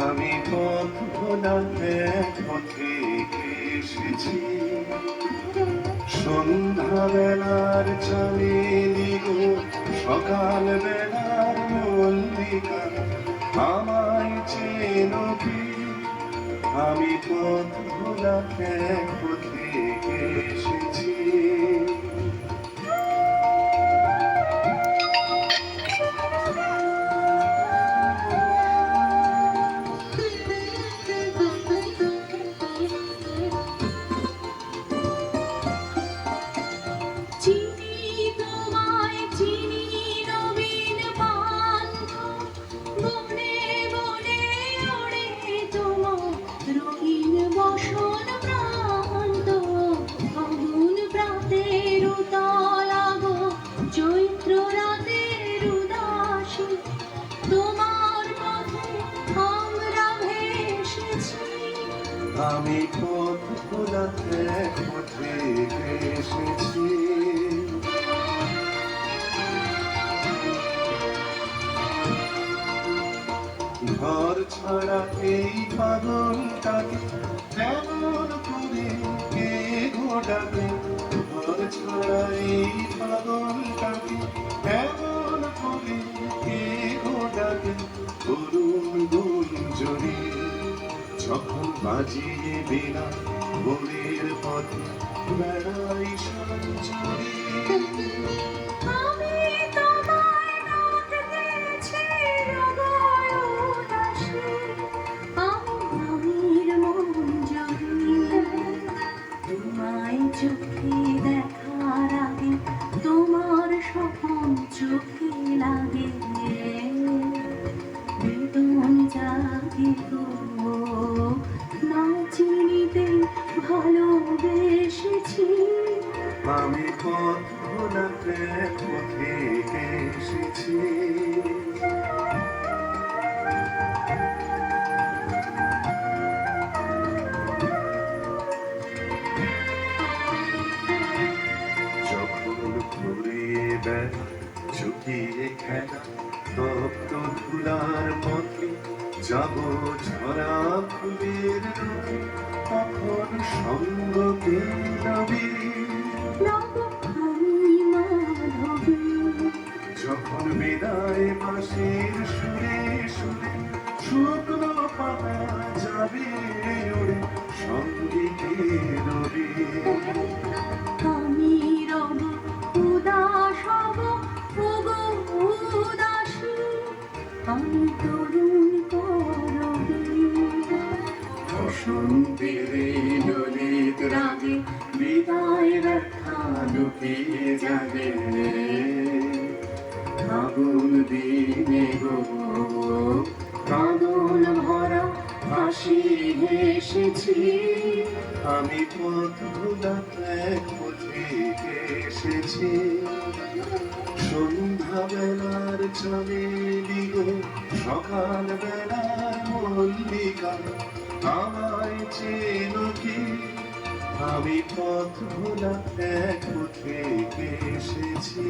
আমি পথ ভোলা এক পথে এসেছি, সন্ধ্যা বেলার চামেলি গো, সকাল বেলার মল্লিকা, আমায় চেনো কি? আমি পথ ভোলা এক পথে এসেছি। আমি পথ ভোলা এক পথে এসেছি। ঘর ছাড়া এই পাগলটাকে কেমন করে কে ঘোটাবে? ঘর ছাড়া এই পাগলটাকে কেমন করে কে ঘোটাবে? তরুণ গুঞ্জরি যখন বাজিয়ে বিনা ভোরের পথে বেড়াই সঞ্চরি। চোখে দেখার আগে তোমার স্বপন চোখে লাগে, বেদন জাগে গো, না চিনিতে ভালোবেসেছি। আমি পথ ভোলা এক পথে এসেছি। ঝুঁকিয়ে খেলা তপ্ত ধুলার পথে যাব ঝরা ফুলের রূপে, তখন সঙ্গ কে রবি? যখন বিদায় বাঁশির সুরে সুরে শুকনো পাতা যাবে ওরে, সঙ্গে কে রবি? আমি রব উদাস হব, উদাসী আমি তরুণ করবি। বসন্তের ললিত রাগে বিদায় ব্যথা লুকিয়ে যাবে, আগুন দিনে গো কাঁদন ভরা হাসি হেসেছি। আমি পথ ভোলা এক পথে এসেছি। সন্ধ্যা বেলার চামেলি গো, সকাল বেলার মল্লিকা, আমায় চেনো কি? আমি পথ ভোলা এক পথে এসেছি।